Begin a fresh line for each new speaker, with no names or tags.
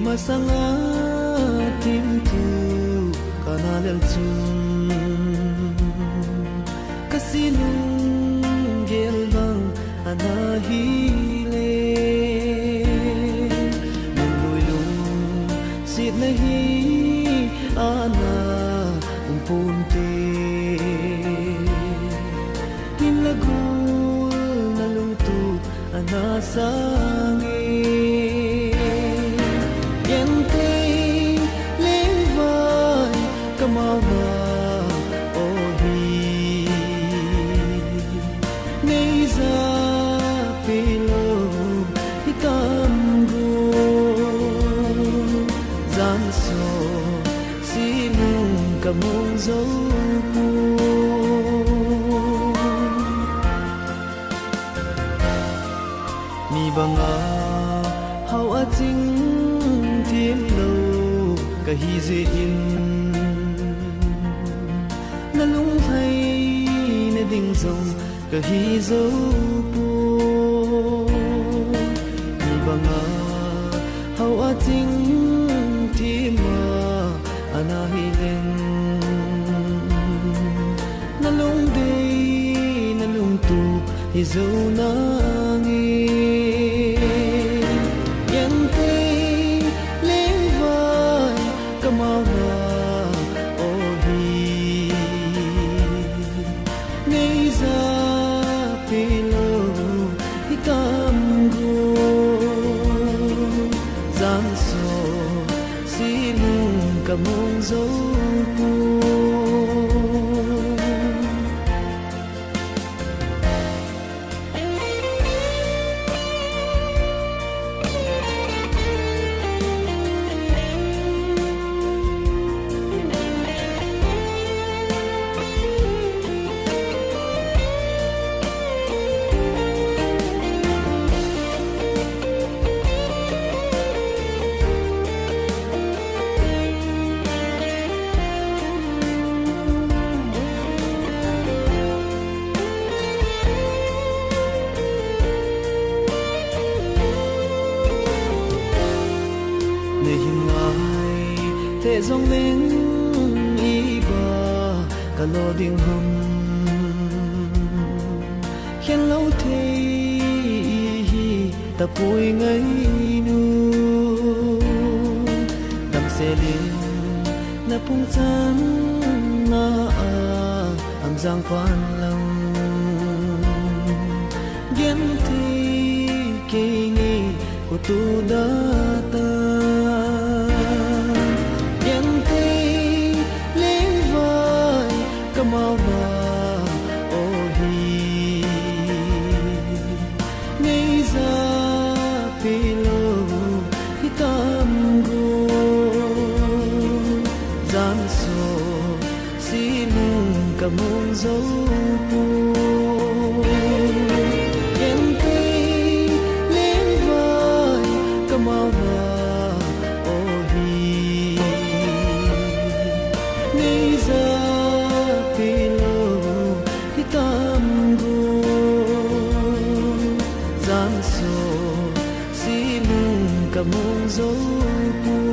masanga timtu kanalal chum kasinung gelbang anahile nangulung sit nahi ana umpunte nilagul nalungtut anasangi Kamawa ohi Neiza pilo hitamgu Zanso sinung kamong zopu Ni banga hao ating tim lo kahize in nalung hay na ding zong kahizo po ibanga hao ating tima anahileng nalung day nalung tu hizo nangi yente levay kamawa Neiza pilo hitamgu Zanso sinung kamong zopu Thế dòng lên iba kalo ding hum khen lâu thế ta vui ngay nu đam xe lên na pung chan na am giang quan lòng gen thế kê ni của tu đã ta Kamawa ohi Neiza pilo hitamgu Zanso sinung kamong zopu Yente lenvay kamawa ohi Neiza hitamgu Zanso sinung kamong zopu